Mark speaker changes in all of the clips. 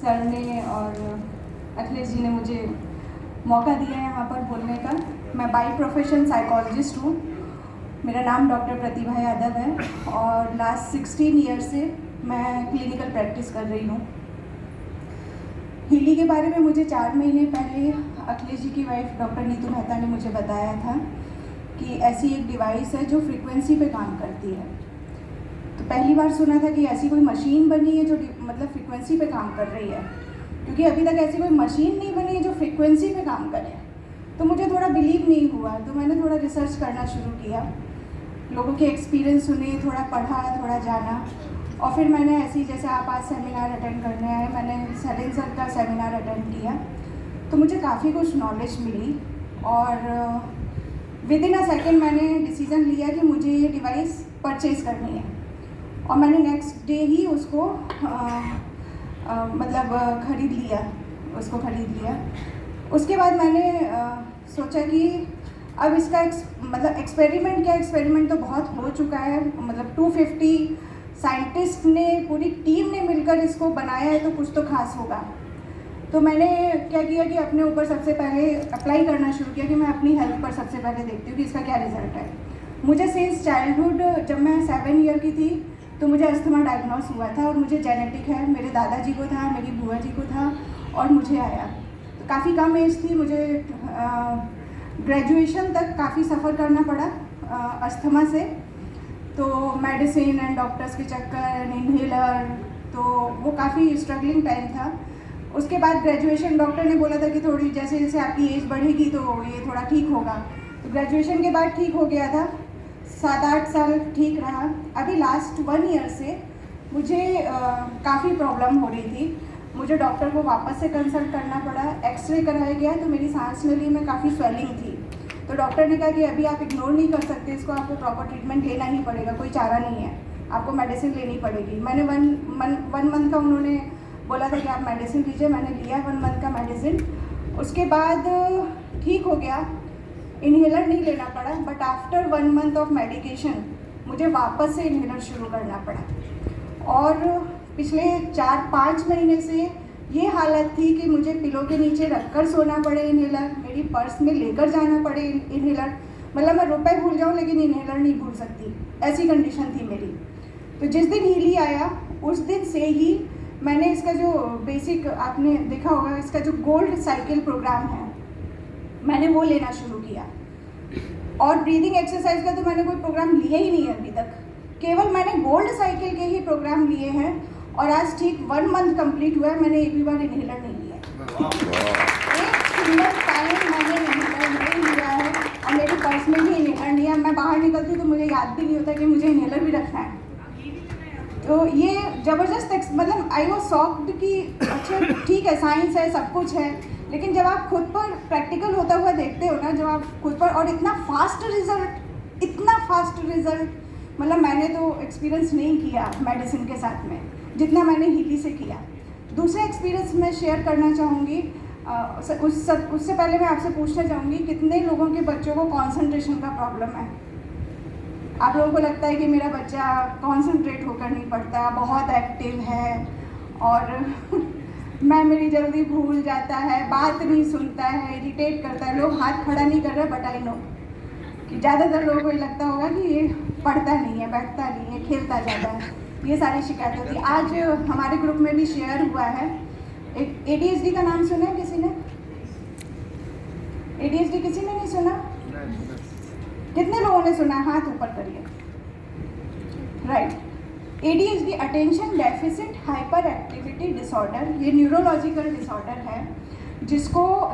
Speaker 1: Sir ने और अखिलेश जी ने मुझे मौका दिया है यहाँ पर बोलने का। मैं बाई प्रोफेशन साइकोलॉजिस्ट हूँ। मेरा नाम डॉक्टर प्रतिभा यादव है और लास्ट 16 ईयर से मैं क्लिनिकल प्रैक्टिस कर रही हूँ। हीली के बारे में मुझे 4 महीने पहले अखिलेश जी की वाइफ डॉक्टर नीतू मेहता ने मुझे बताया था कि ऐसी एक डिवाइस है जो फ्रीक्वेंसी पे काम करती है। तो पहली बार सुना था कि ऐसी कोई मशीन बनी है जो मतलब फ्रीक्वेंसी पे काम कर रही है, क्योंकि अभी तक ऐसी कोई मशीन नहीं बनी है जो फ्रीक्वेंसी पे काम करे। तो मुझे थोड़ा बिलीव नहीं हुआ, तो मैंने थोड़ा रिसर्च करना शुरू किया, लोगों के एक्सपीरियंस सुने, थोड़ा पढ़ा, थोड़ा जाना, और फिर मैंने ऐसी जैसे आप आज सेमिनार अटेंड करने आए, मैंने सलीम सर का सेमिनार अटेंड किया, तो मुझे काफ़ी कुछ नॉलेज मिली और विद इन अ सेकेंड मैंने डिसीज़न लिया कि मुझे ये डिवाइस परचेज़ करनी है और मैंने नेक्स्ट डे ही उसको खरीद लिया। उसके बाद मैंने सोचा कि अब इसका एक्सपेरिमेंट तो बहुत हो चुका है, मतलब 250 साइंटिस्ट ने, पूरी टीम ने मिलकर इसको बनाया है, तो कुछ तो खास होगा। तो मैंने क्या किया कि अपने ऊपर सबसे पहले अप्लाई करना शुरू किया कि मैं अपनी हेल्थ पर सबसे पहले देखती हूँ कि इसका क्या रिजल्ट है। मुझे सिंस चाइल्डहुड, जब मैं 7 ईयर की थी तो मुझे अस्थमा डायग्नोस हुआ था और मुझे जेनेटिक है, मेरे दादाजी को था, मेरी बुआ जी को था और मुझे आया। तो काफ़ी कम एज थी, मुझे ग्रेजुएशन तक काफ़ी सफ़र करना पड़ा अस्थमा से। तो मेडिसिन एंड डॉक्टर्स के चक्कर एंड इन्हेलर, तो वो काफ़ी स्ट्रगलिंग टाइम था। उसके बाद ग्रेजुएशन, डॉक्टर ने बोला था कि थोड़ी जैसे जैसे आपकी एज बढ़ेगी तो ये थोड़ा ठीक होगा। तो ग्रेजुएशन के बाद ठीक हो गया था, 7-8 साल ठीक रहा। अभी लास्ट 1 ईयर से मुझे काफ़ी प्रॉब्लम हो रही थी। मुझे डॉक्टर को वापस से कंसल्ट करना पड़ा, एक्सरे कराया गया तो मेरी सांस नली में काफ़ी स्वेलिंग थी। तो डॉक्टर ने कहा कि अभी आप इग्नोर नहीं कर सकते इसको, आपको प्रॉपर ट्रीटमेंट लेना ही पड़ेगा, कोई चारा नहीं है, आपको मेडिसिन लेनी पड़ेगी। मैंने वन मंथ का उन्होंने बोला था कि आप मेडिसिन लीजिए, मैंने लिया 1 मंथ का मेडिसिन। उसके बाद ठीक हो गया, इन्हेलर नहीं लेना पड़ा, but after 1 month of medication मुझे वापस से इन्हेलर शुरू करना पड़ा। और पिछले 4-5 महीने से ये हालत थी कि मुझे पिलो के नीचे रखकर सोना पड़े इन्हेलर, मेरी पर्स में लेकर जाना पड़े इन्हेलर, मतलब मैं रुपए भूल जाऊँ लेकिन इन्हेलर नहीं भूल सकती, ऐसी कंडीशन थी मेरी। तो जिस दिन हीली आया उस दिन से ही मैंने इसका जो बेसिक, आपने देखा होगा, इसका जो गोल्ड साइकिल प्रोग्राम है मैंने वो लेना शुरू किया। और ब्रीदिंग एक्सरसाइज का तो मैंने कोई प्रोग्राम लिया ही नहीं है अभी तक, केवल मैंने गोल्ड साइकिल के ही प्रोग्राम लिए हैं और आज ठीक 1 मंथ कंप्लीट हुआ है, मैंने एक भी बार इन्हेलर नहीं लिया। एक सिंगल टाइम मैंने इन्हेलर नहीं लिया है और मेरी पर्स में भी इन्हेलर नहीं है। मैं बाहर निकलती तो मुझे याद भी नहीं होता कि मुझे इन्हेलर भी रखना है। तो ये ज़बरदस्त, मतलब आई वॉज शॉक्ड कि अच्छा ठीक है, साइंस है, सब कुछ है, लेकिन जब आप खुद पर प्रैक्टिकल होता हुआ देखते हो ना, जब आप खुद पर, और इतना फास्ट रिजल्ट, मतलब मैंने तो एक्सपीरियंस नहीं किया मेडिसिन के साथ में जितना मैंने हीली से किया। दूसरा एक्सपीरियंस मैं शेयर करना चाहूँगी। उससे पहले मैं आपसे पूछना चाहूँगी, कितने लोगों के बच्चों को कॉन्सेंट्रेशन का प्रॉब्लम है? आप लोगों को लगता है कि मेरा बच्चा कॉन्सेंट्रेट होकर नहीं पढ़ता, बहुत एक्टिव है और मेमोरी जल्दी भूल जाता है, बात नहीं सुनता है, इरिटेट करता है। लोग हाथ खड़ा नहीं कर रहे, बट आई नो कि ज़्यादातर लोगों को लगता होगा कि ये पढ़ता नहीं है, बैठता नहीं है, खेलता ज़्यादा है, ये सारी शिकायत होती है। आज हमारे ग्रुप में भी शेयर हुआ है, एक ADHD का नाम सुना है किसी ने? ADHD किसी ने नहीं सुना? कितने लोगों ने सुना? हाथ ऊपर करिए। Right, ADHD attention deficit hyper activity disorder, ये न्यूरोलॉजिकल डिसऑर्डर है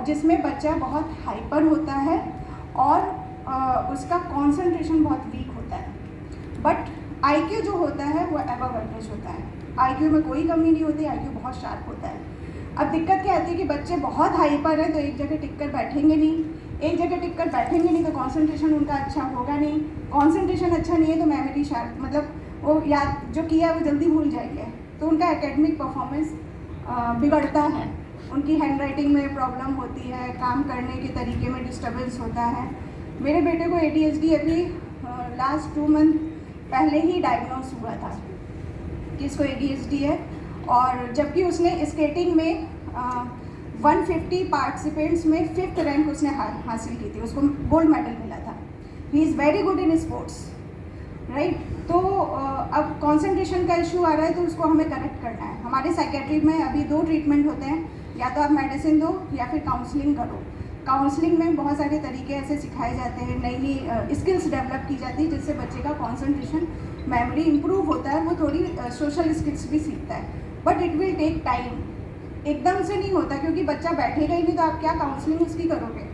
Speaker 1: जिसमें बच्चा बहुत हाइपर होता है और उसका कंसंट्रेशन बहुत वीक होता है, बट IQ जो होता है वो अबव एवरेज होता है। IQ में कोई कमी नहीं होती, IQ बहुत शार्प होता है। अब दिक्कत क्या आती है कि बच्चे बहुत हाइपर है तो एक जगह टिक कर बैठेंगे नहीं, तो कंसंट्रेशन उनका अच्छा होगा नहीं, कंसंट्रेशन अच्छा नहीं है तो मेमोरी शार्प, मतलब वो याद जो किया वो जल्दी भूल जाएंगे, तो उनका एकेडमिक परफॉर्मेंस बिगड़ता है, उनकी हैंड राइटिंग में प्रॉब्लम होती है, काम करने के तरीके में डिस्टर्बेंस होता है। मेरे बेटे को ADHD अभी लास्ट 2 मंथ पहले ही डायग्नोस हुआ था कि इसको ADHD है और जबकि उसने स्केटिंग में 150 पार्टिसिपेंट्स में 5th रैंक उसने हासिल की थी, उसको गोल्ड मेडल मिला था। He is very good in sports, right. तो अब कंसंट्रेशन का इशू आ रहा है तो उसको हमें करेक्ट करना है। हमारे साइकेट्री में अभी 2 ट्रीटमेंट होते हैं, या तो आप मेडिसिन दो या फिर काउंसलिंग करो। काउंसलिंग में बहुत सारे तरीके ऐसे सिखाए जाते हैं, नई नई स्किल्स डेवलप की जाती है जिससे बच्चे का कंसंट्रेशन, मेमोरी इंप्रूव होता है, वो थोड़ी सोशल स्किल्स भी सीखता है। But it will take time, एकदम से नहीं होता, क्योंकि बच्चा बैठेगा ही नहीं तो आप क्या काउंसलिंग उसकी करोगे,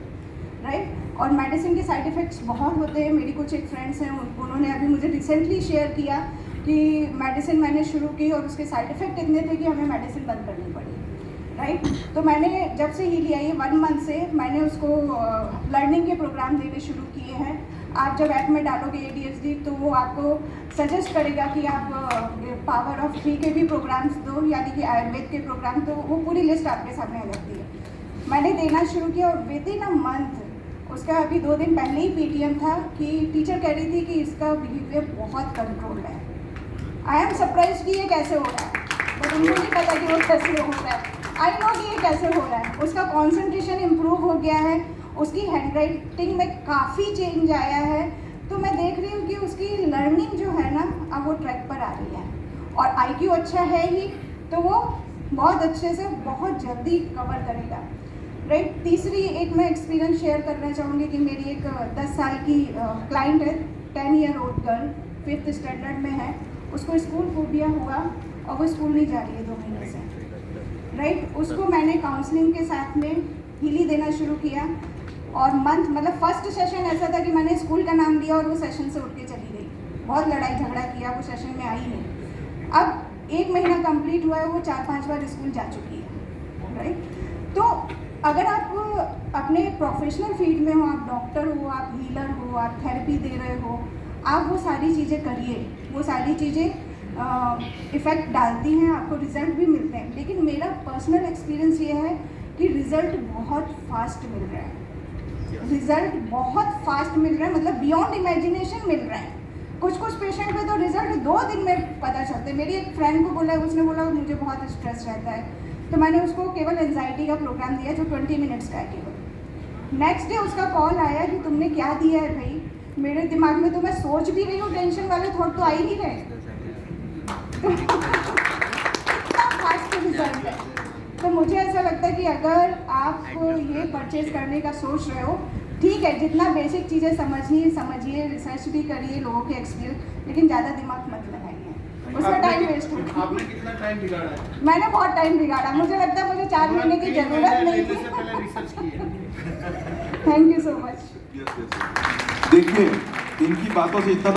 Speaker 1: राइट। और मेडिसिन के साइड इफ़ेक्ट्स बहुत होते हैं। मेरी कुछ एक फ्रेंड्स हैं, उन्होंने अभी मुझे रिसेंटली शेयर किया कि मेडिसिन मैंने शुरू की और उसके साइड इफ़ेक्ट इतने थे कि हमें मेडिसिन बंद करनी पड़ी, राइट। तो मैंने जब से हीली आई है 1 मंथ से मैंने उसको लर्निंग के प्रोग्राम देने शुरू किए हैं। आप जब ऐप में डालोगे ADHD तो वो आपको सजेस्ट करेगा कि आप पावर ऑफ 3 के भी प्रोग्राम्स दो, यानी कि आयुर्वेद के प्रोग्राम, तो वो पूरी लिस्ट आपके सामने आ जाती है। मैंने देना शुरू किया और विद इन अ मंथ, उसका अभी 2 दिन पहले ही PTM था कि टीचर कह रही थी कि इसका बिहेवियर बहुत कंट्रोल है। आई एम सरप्राइज कि ये कैसे हो रहा है, बट उनको नहीं पता कि वो कैसे हो रहा है। आई नो कि ये कैसे हो रहा है। उसका कॉन्सेंट्रेशन इम्प्रूव हो गया है, उसकी हैंड राइटिंग में काफ़ी चेंज आया है। तो मैं देख रही हूँ कि उसकी लर्निंग जो है ना, अब वो ट्रैक पर आ रही है और IQ अच्छा है ही, तो वो बहुत अच्छे से बहुत जल्दी कवर करेगा, राइट। तीसरी एक मैं एक्सपीरियंस शेयर करना चाहूँगी कि मेरी एक 10 साल की क्लाइंट है, 10 year old girl, 5th standard में है। उसको स्कूल फोबिया हुआ और वो स्कूल नहीं जा रही है 2 महीने से, राइट। उसको मैंने काउंसलिंग के साथ में हीली देना शुरू किया और मंथ, मतलब फर्स्ट सेशन ऐसा था कि मैंने स्कूल का नाम लिया और वो सेशन से उठ के चली गई। बहुत लड़ाई झगड़ा किया, वो सेशन में आई नहीं। अब 1 महीना कंप्लीट हुआ है, वो 4-5 बार स्कूल जा चुकी है, राइट। तो अगर आप अपने प्रोफेशनल फील्ड में हो, आप डॉक्टर हो, आप हीलर हो, आप थेरेपी दे रहे हो, आप वो सारी चीज़ें करिए। वो सारी चीज़ें इफ़ेक्ट डालती हैं, आपको रिज़ल्ट भी मिलते हैं। लेकिन मेरा पर्सनल एक्सपीरियंस ये है कि रिज़ल्ट बहुत फास्ट मिल रहा है, रिज़ल्ट बहुत फास्ट मिल रहा है, मतलब बियॉन्ड इमेजिनेशन मिल रहा है। कुछ पेशेंट पे तो रिज़ल्ट 2 दिन में पता चलते हैं। मेरी एक फ्रेंड को बोला, उसने बोला मुझे बहुत स्ट्रेस रहता है, तो मैंने उसको केवल एंजाइटी का प्रोग्राम दिया जो 20 मिनट्स का है केवल। नेक्स्ट डे उसका कॉल आया कि तुमने क्या दिया है भाई, मेरे दिमाग में तो मैं सोच भी रही हूँ, टेंशन वाले थॉट तो आ ही नहीं रहे। इतना फास्ट रिजल्ट है। तो मुझे ऐसा लगता है कि अगर आप ये परचेज करने का सोच रहे हो, ठीक है, जितना बेसिक चीज़ें समझिए, रिसर्च भी करिए लोगों के एक्सपीरियंस, लेकिन ज़्यादा दिमाग मत लगाइए, उसमें टाइम वेस्ट होगा।
Speaker 2: आपने कितना टाइम बिगाड़ा है?
Speaker 1: मैंने बहुत टाइम बिगाड़ा, मुझे लगता है मुझे 4 महीने की ज़रूरत नहीं थी। Thank you so much.
Speaker 3: देखिए, इनकी बातों से इतना